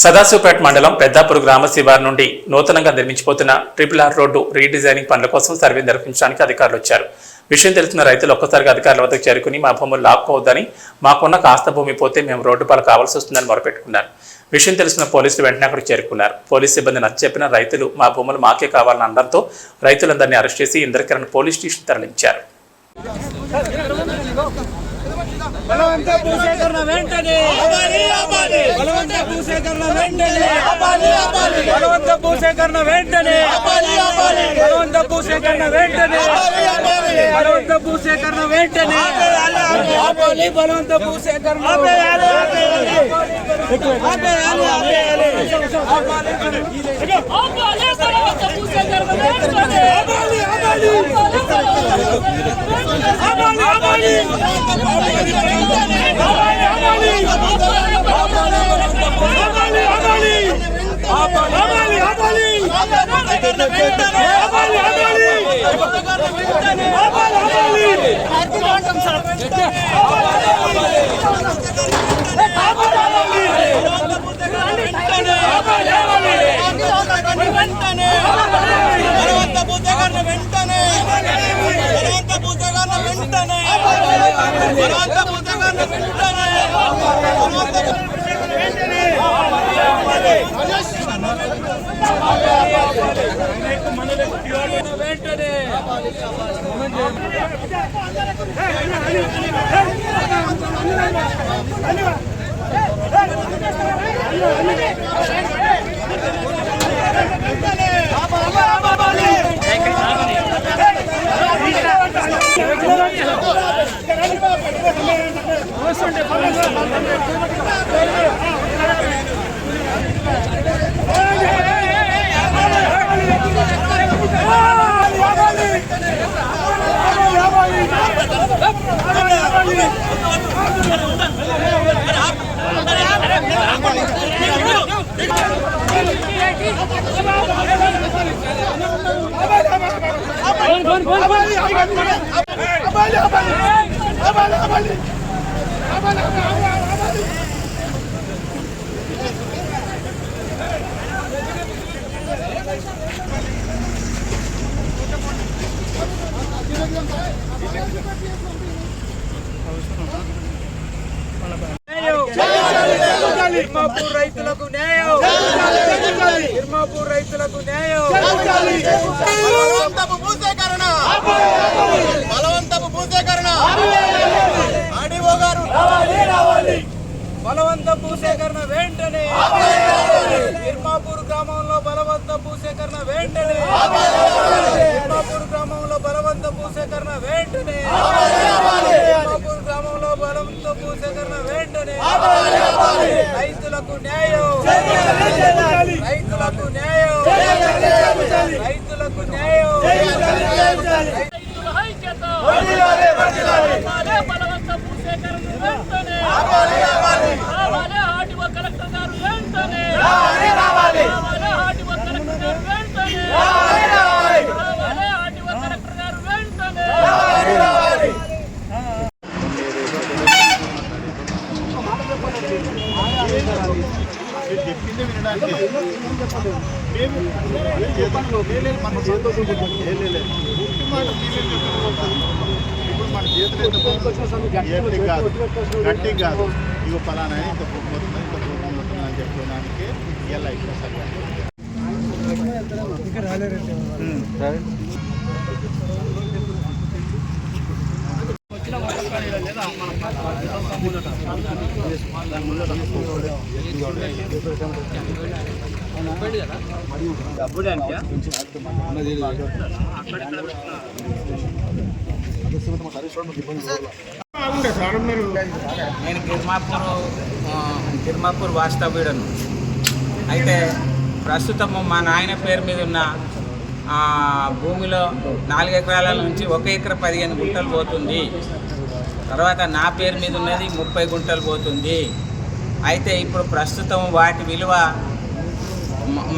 సదాశివపేట మండలం పెద్దాపూర్ గ్రామ శివారు నుండి నూతనంగా నిర్మించిపోతున్న RRR రోడ్డు రీడిజైనింగ్ పనుల కోసం సర్వే నిర్వహించడానికి అధికారులు వచ్చారు. విషయం తెలిసిన రైతులు ఒక్కసారిగా అధికారుల వద్దకు చేరుకుని మా భూములు లాక్కోవద్దని, మాకున్న కాస్త భూమి పోతే మేము రోడ్డు పాలు కావాల్సి వస్తుందని మొరపెట్టుకున్నారు. విషయం తెలిసిన పోలీసులు వెంటనే అక్కడికి చేరుకున్నారు. పోలీసు సిబ్బంది నచ్చచెప్పిన రైతులు మా భూములు మాకే కావాలని అనడంతో రైతులందరినీ అరెస్ట్ చేసి ఇంద్రకరణ్ పోలీస్ స్టేషన్ తరలించారు. బలవంత భూసేకరణ వెంటనే బలవంత భూసేకరణ వెంటనే బలవంత భూసేకరణ వెంటనే బలవంత భూసేకరణ వెంటనే బలవంత భూసేకరణ వెంటనే బలవంత భూసేకరణ తిమ్మాపూర్ రైతులకు న్యాయం, తిమ్మాపూర్ రైతులకు న్యాయం. బలవంతపు భూసేకరణ, బలవంతపు భూసేకరణ, ఆర్డీఓ గారు బలవంత భూసేకరణ వెంటనే, తిమ్మాపూర్ గ్రామంలో బలవంత భూసేకరణ వెంటనే, తిమ్మాపూర్ గ్రామంలో బలవంత భూసేకరణ వెంటనే, తిమ్మాపూర్ గ్రామంలో బలవంత భూసేకరణ వెంటనే. రైతులకు న్యాయం, రైతులకు న్యాయం, రైతులకు న్యాయం. బలవంత భూసేకరణ వెంటనే, ఆర్డీఓ కలెక్టర్ గారు వెంటనే, ఆర్డీఓ కలెక్టర్ గారు వెంటనే, ఆర్డీఓ కలెక్టర్ గారు వెంటనే. చెప్పిందే వినడానికి మన చేతులు ఇప్పుడు మన చేతులు గట్టి కాదు, ఇక ఫలానా ఇంత భూమి పోతుంది, ఇంత భూమి పోతుంది అని చెప్పడానికి ఇలా ఇక్కడ సరిగా నేను తిమ్మాపూర్ వాస్తవ్యుడను. అయితే ప్రస్తుతము మా నాయన పేరు మీద ఉన్న భూమిలో 4 ఎకరాల నుంచి 1 ఎకరా 15 గుంటలు పోతుంది. తర్వాత నా పేరు మీద ఉన్నది 30 గుంటలు పోతుంది. అయితే ఇప్పుడు ప్రస్తుతం వాటి విలువ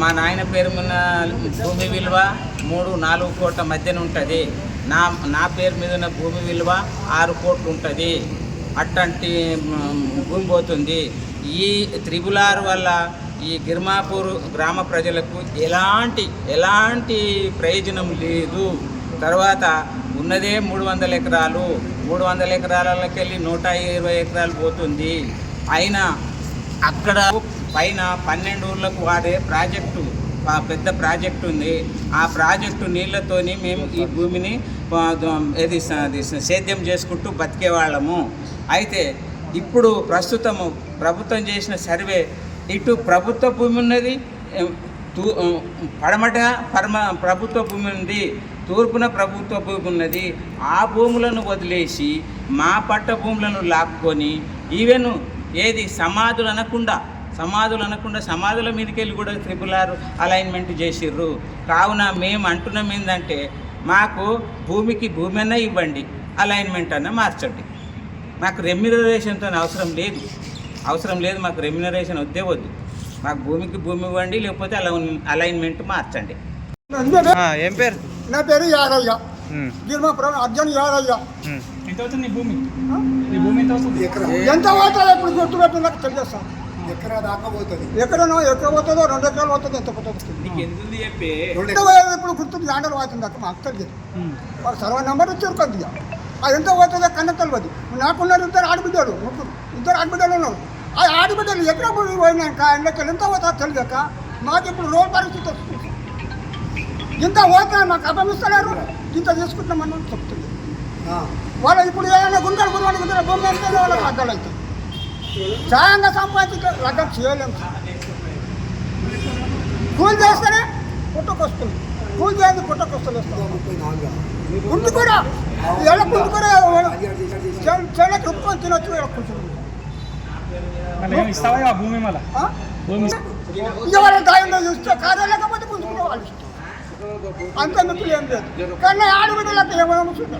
మా నాయన పేరు మీద భూమి విలువ 3-4 కోట్ల మధ్యన ఉంటుంది. నా పేరు మీద ఉన్న భూమి విలువ 6 కోట్లు ఉంటుంది. అట్లాంటి భూమి పోతుంది. ఈ RRR వల్ల ఈ గిర్మాపూర్ గ్రామ ప్రజలకు ఎలాంటి ప్రయోజనం లేదు. తర్వాత ఉన్నదే 300 ఎకరాలు, 300 ఎకరాలకి వెళ్ళి 120 ఎకరాలు పోతుంది. అయినా అక్కడ పైన 12 ఊర్లకు వాడే ప్రాజెక్టు, పెద్ద ప్రాజెక్టు ఉంది. ఆ ప్రాజెక్టు నీళ్లతోని మేము ఈ భూమిని సేద్యం చేసుకుంటూ బతికేవాళ్ళము. అయితే ఇప్పుడు ప్రస్తుతము ప్రభుత్వం చేసిన సర్వే, ఇటు ప్రభుత్వ భూమి ఉన్నది, పడమట ప్రభుత్వ భూమి ఉంది, తూర్పున ప్రభుత్వ భూమి ఉన్నది. ఆ భూములను వదిలేసి మా పట్ట భూములను లాక్కొని ఈవెన్ సమాధులు అనకుండా సమాధుల మీదకి వెళ్ళి కూడా RRR అలైన్మెంట్ చేసిర్రు. కావున మేము అంటున్నాం ఏంటంటే మాకు భూమికి భూమి అన్నా ఇవ్వండి, అలైన్మెంట్ అన్నా మార్చండి. మాకు రెమ్యునరేషన్తో అవసరం లేదు. మాకు రెమ్యునరేషన్ వద్దు. మాకు భూమికి భూమి ఇవ్వండి, లేకపోతే అలైన్మెంట్ మార్చండి. ఏం పేరు? నా పేరు యాదయ్య, గిర్మాపురం అర్జున్ యాదయ్య. ఎంత అవుతుంది నీ భూమి? నీ భూమి ఎంత అవుతుంది? ఎంత పోతుందో ఇప్పుడు గుర్తుపెట్టు, నాకు తెలియజేస్తాం. ఎకరా దాకా పోతుంది. ఎక్కడనో ఎక్కడ పోతుందో 2 ఎకరాలు పోతుంది, ఎంత పోతుంది ఇప్పుడు గుర్తు యాండలు పోతుంది. అక్కడ మాకు తెలియదు. వాళ్ళు సర్వ నెంబర్ ఇచ్చారు కొద్దిగా. అది ఎంత పోతుందో కన్నా తెలియదు. నాకున్నారు 2 ఆడబిడ్డలు, 2 ఆడబిడ్డలు ఉన్నారు. ఆ ఆడబిడ్డలు ఎక్కడ పోయినాక ఎండకెళ్ళి ఎంత పోతుందో తెలియక మాకు ఇప్పుడు రోడ్ పరిస్థితి వస్తుంది. ఇంత పోతే మాకు అభమిస్తున్నారు, ఇంత తీసుకుంటామని చెప్తుంది. వాళ్ళు ఇప్పుడు ఏమైనా గుంటలు గురువానికి భూమి అంటే వాళ్ళకి లగ్గాలు అవుతాయి. సాయంగా సంపాదించి లగ్గం చేయలేము. కూలి చేస్తేనే పుట్టకొస్తుంది, కూలి చేయాలి పుట్టకొస్తుంది. గుంటు కూడా ఎలా గుంటు కూడా చెల్లకి ఉప్పుకొని తినొచ్చు. ఇస్తావా భూమి? మళ్ళీ ఇక వాళ్ళ దాయంలో చూస్తే కార్యాలకపోతే గుంజుకునే వాళ్ళు ఇష్టం. అంత మిక్కులు ఏం లేదు. కానీ ఆడబిడ్డలకు ఏమేమో చూద్దాం.